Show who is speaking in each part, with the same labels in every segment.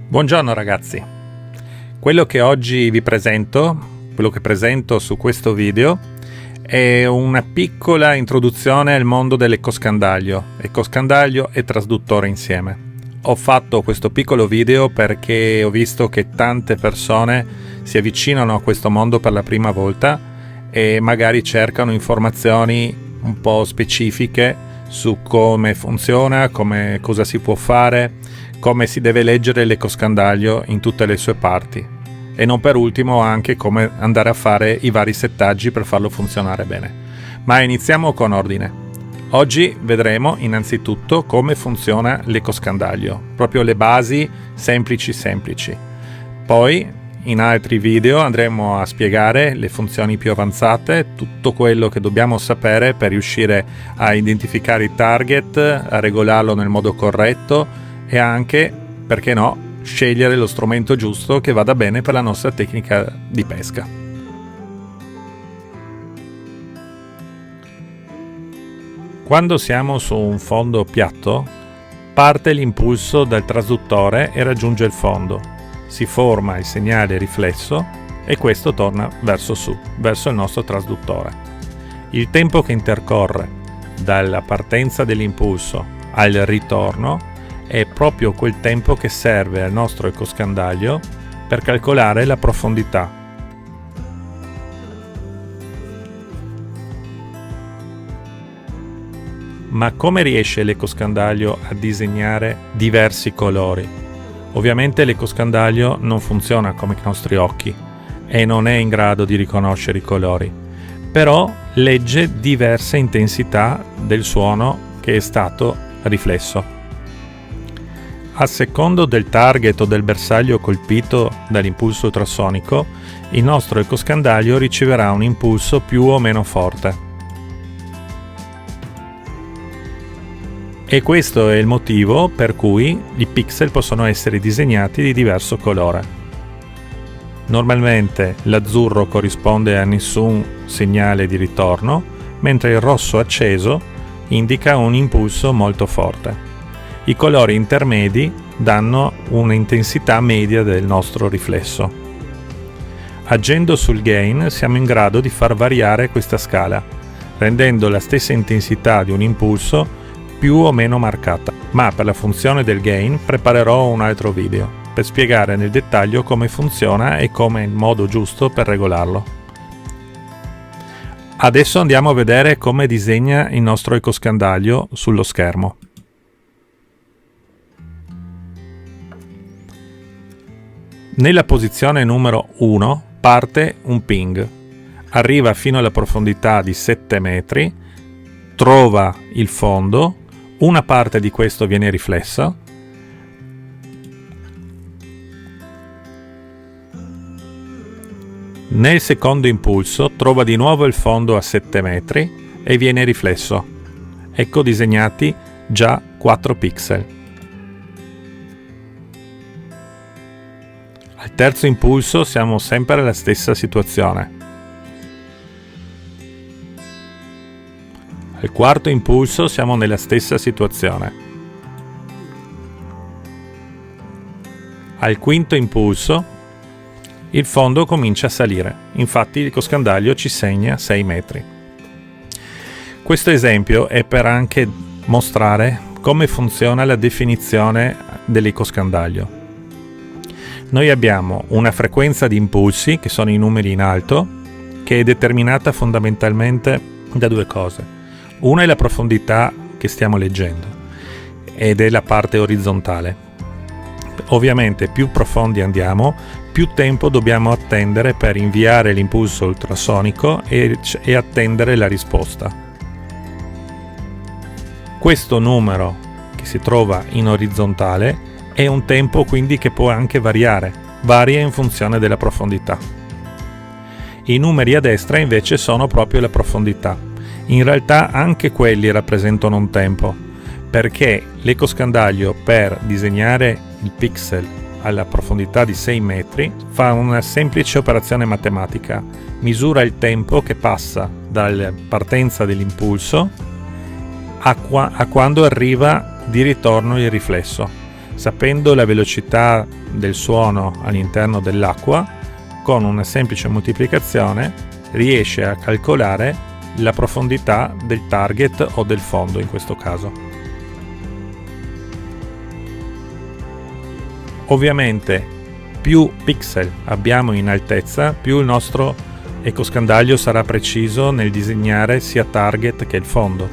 Speaker 1: Buongiorno ragazzi, quello che oggi vi presento, quello che presento su questo video è una piccola introduzione al mondo dell'ecoscandaglio, ecoscandaglio e trasduttore insieme. Ho fatto questo piccolo video perché ho visto che tante persone si avvicinano a questo mondo per la prima volta e magari cercano informazioni un po' specifiche su come funziona, cosa si può fare, come si deve leggere l'ecoscandaglio in tutte le sue parti e non per ultimo anche come andare a fare i vari settaggi per farlo funzionare bene. Ma iniziamo con ordine. Oggi vedremo innanzitutto come funziona l'ecoscandaglio, proprio le basi semplici. Poi in altri video andremo a spiegare le funzioni più avanzate, tutto quello che dobbiamo sapere per riuscire a identificare i target, a regolarlo nel modo corretto e anche, perché no, scegliere lo strumento giusto che vada bene per la nostra tecnica di pesca. Quando siamo su un fondo piatto, parte l'impulso dal trasduttore e raggiunge il fondo. Si forma il segnale riflesso e questo torna verso su, verso il nostro trasduttore. Il tempo che intercorre dalla partenza dell'impulso al ritorno è proprio quel tempo che serve al nostro ecoscandaglio per calcolare la profondità. Ma come riesce l'ecoscandaglio a disegnare diversi colori? Ovviamente l'ecoscandaglio non funziona come i nostri occhi e non è in grado di riconoscere i colori, però legge diverse intensità del suono che è stato riflesso. A secondo del target o del bersaglio colpito dall'impulso ultrasonico, il nostro ecoscandaglio riceverà un impulso più o meno forte. E questo è il motivo per cui i pixel possono essere disegnati di diverso colore. Normalmente l'azzurro corrisponde a nessun segnale di ritorno, mentre il rosso acceso indica un impulso molto forte. I colori intermedi danno un'intensità media del nostro riflesso. Agendo sul gain siamo in grado di far variare questa scala, rendendo la stessa intensità di un impulso più o meno marcata. Ma per la funzione del gain preparerò un altro video per spiegare nel dettaglio come funziona e come è il modo giusto per regolarlo. Adesso andiamo a vedere come disegna il nostro ecoscandaglio sullo schermo. Nella posizione numero 1 parte un ping, arriva fino alla profondità di 7 metri, trova il fondo, una parte di questo viene riflessa, nel secondo impulso trova di nuovo il fondo a 7 metri e viene riflesso. Ecco disegnati già 4 pixel. Al terzo impulso siamo sempre alla stessa situazione. Al quarto impulso siamo nella stessa situazione. Al quinto impulso il fondo comincia a salire, infatti l'ecoscandaglio ci segna 6 metri. Questo esempio è per anche mostrare come funziona la definizione dell'ecoscandaglio. Noi abbiamo una frequenza di impulsi, che sono i numeri in alto, che è determinata fondamentalmente da due cose. Una è la profondità che stiamo leggendo ed è la parte orizzontale. Ovviamente più profondi andiamo, più tempo dobbiamo attendere per inviare l'impulso ultrasonico e attendere la risposta. Questo numero che si trova in orizzontale è un tempo quindi che può anche variare, varia in funzione della profondità. I numeri a destra invece sono proprio la profondità. In realtà anche quelli rappresentano un tempo, perché l'ecoscandaglio per disegnare il pixel alla profondità di 6 metri fa una semplice operazione matematica, misura il tempo che passa dalla partenza dell'impulso a quando arriva di ritorno il riflesso. Sapendo la velocità del suono all'interno dell'acqua, con una semplice moltiplicazione riesce a calcolare la profondità del target o del fondo in questo caso. Ovviamente più pixel abbiamo in altezza, più il nostro ecoscandaglio sarà preciso nel disegnare sia target che il fondo.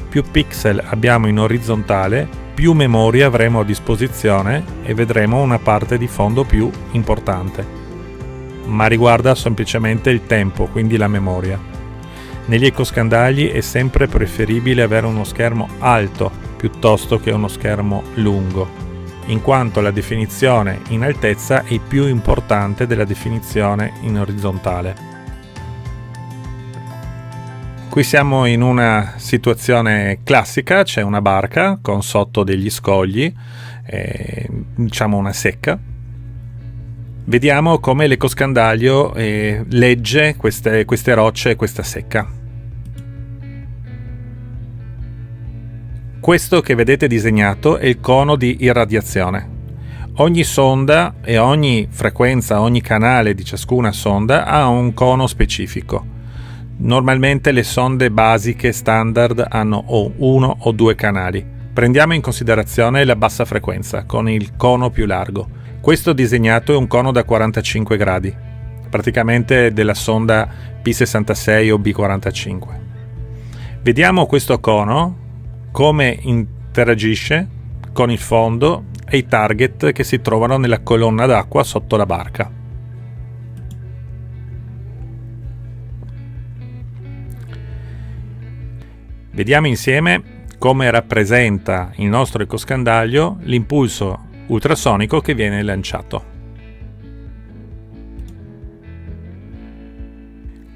Speaker 1: Più pixel abbiamo in orizzontale, più memoria avremo a disposizione e vedremo una parte di fondo più importante, ma riguarda semplicemente il tempo, quindi la memoria. Negli ecoscandagli è sempre preferibile avere uno schermo alto piuttosto che uno schermo lungo, in quanto la definizione in altezza è più importante della definizione in orizzontale. Qui siamo in una situazione classica, c'è una barca con sotto degli scogli, diciamo una secca. Vediamo come l'ecoscandaglio legge queste rocce e questa secca. Questo che vedete disegnato è il cono di irradiazione. Ogni sonda e ogni frequenza, ogni canale di ciascuna sonda ha un cono specifico. Normalmente le sonde basiche standard hanno o uno o due canali. Prendiamo in considerazione la bassa frequenza con il cono più largo. Questo disegnato è un cono da 45 gradi, praticamente della sonda P66 o B45. Vediamo questo cono come interagisce con il fondo e i target che si trovano nella colonna d'acqua sotto la barca. Vediamo insieme come rappresenta il nostro ecoscandaglio l'impulso ultrasonico che viene lanciato.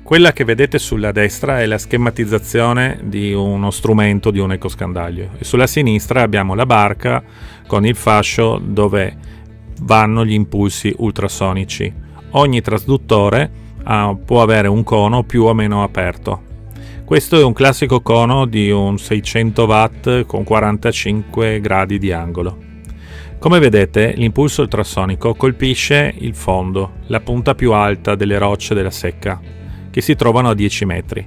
Speaker 1: Quella che vedete sulla destra è la schematizzazione di uno strumento di un ecoscandaglio e sulla sinistra abbiamo la barca con il fascio dove vanno gli impulsi ultrasonici. Ogni trasduttore può avere un cono più o meno aperto. Questo è un classico cono di un 600 watt con 45 gradi di angolo. Come vedete, l'impulso ultrasonico colpisce il fondo, la punta più alta delle rocce della secca, che si trovano a 10 metri,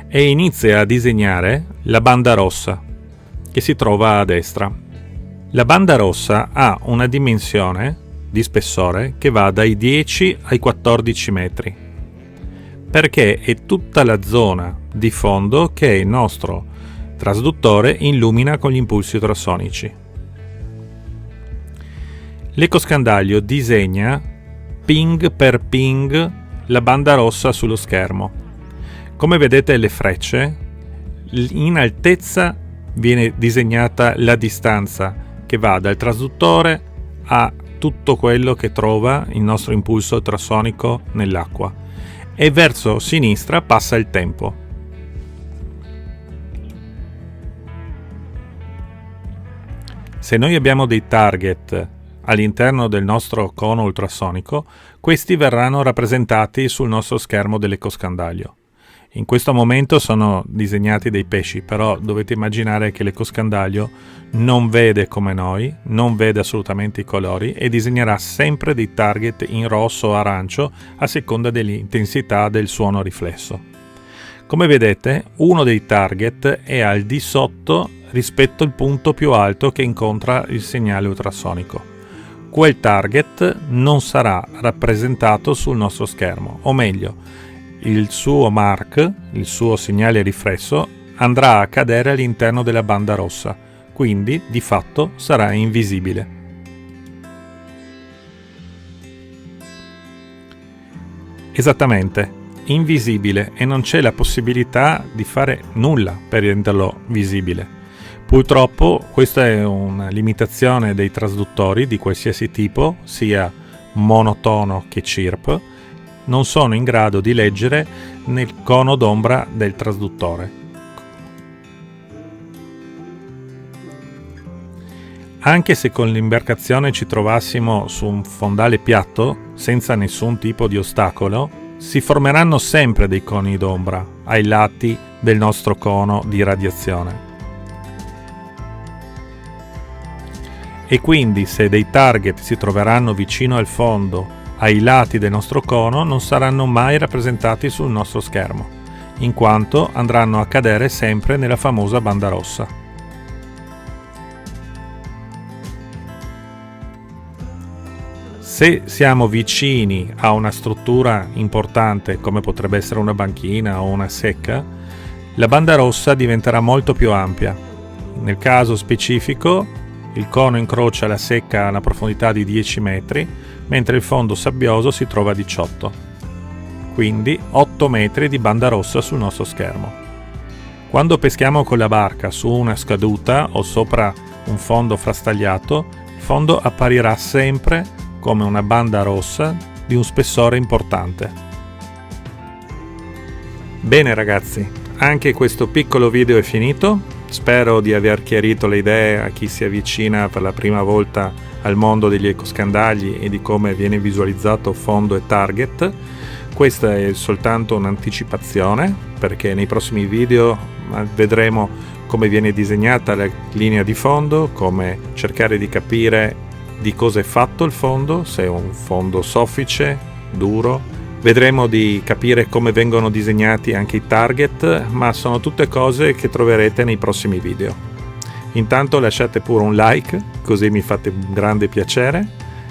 Speaker 1: e inizia a disegnare la banda rossa, che si trova a destra. La banda rossa ha una dimensione di spessore che va dai 10 ai 14 metri, perché è tutta la zona di fondo che il nostro trasduttore illumina con gli impulsi ultrasonici. L'ecoscandaglio disegna ping per ping la banda rossa sullo schermo. Come vedete le frecce, in altezza viene disegnata la distanza che va dal trasduttore a tutto quello che trova il nostro impulso ultrasonico nell'acqua, e verso sinistra passa il tempo. Se noi abbiamo dei target all'interno del nostro cono ultrasonico, questi verranno rappresentati sul nostro schermo dell'ecoscandaglio. In questo momento sono disegnati dei pesci, però dovete immaginare che l'ecoscandaglio non vede come noi, non vede assolutamente i colori e disegnerà sempre dei target in rosso o arancio a seconda dell'intensità del suono riflesso. Come vedete, uno dei target è al di sotto rispetto al punto più alto che incontra il segnale ultrasonico. Quel target non sarà rappresentato sul nostro schermo, o meglio, il suo mark, il suo segnale riflesso, andrà a cadere all'interno della banda rossa, quindi di fatto sarà invisibile. Esattamente, invisibile, e non c'è la possibilità di fare nulla per renderlo visibile. Purtroppo questa è una limitazione dei trasduttori di qualsiasi tipo, sia monotono che chirp, non sono in grado di leggere nel cono d'ombra del trasduttore. Anche se con l'imbarcazione ci trovassimo su un fondale piatto, senza nessun tipo di ostacolo, si formeranno sempre dei coni d'ombra ai lati del nostro cono di radiazione. e quindi se dei target si troveranno vicino al fondo, ai lati del nostro cono, non saranno mai rappresentati sul nostro schermo, in quanto andranno a cadere sempre nella famosa banda rossa. Se siamo vicini a una struttura importante, come potrebbe essere una banchina o una secca, la banda rossa diventerà molto più ampia. Nel caso specifico, il cono incrocia la secca a una profondità di 10 metri, mentre il fondo sabbioso si trova a 18. Quindi 8 metri di banda rossa sul nostro schermo. Quando peschiamo con la barca su una scaduta o sopra un fondo frastagliato, il fondo apparirà sempre come una banda rossa di un spessore importante. Bene ragazzi, anche questo piccolo video è finito. Spero di aver chiarito le idee a chi si avvicina per la prima volta al mondo degli ecoscandagli e di come viene visualizzato fondo e target. Questa è soltanto un'anticipazione, perché nei prossimi video vedremo come viene disegnata la linea di fondo, come cercare di capire di cosa è fatto il fondo, se è un fondo soffice, duro. Vedremo di capire come vengono disegnati anche i target, ma sono tutte cose che troverete nei prossimi video. Intanto lasciate pure un like, così mi fate un grande piacere,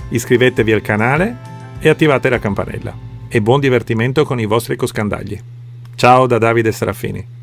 Speaker 1: iscrivetevi al canale e attivate la campanella. E buon divertimento con i vostri ecoscandagli. Ciao da Davide Serafini.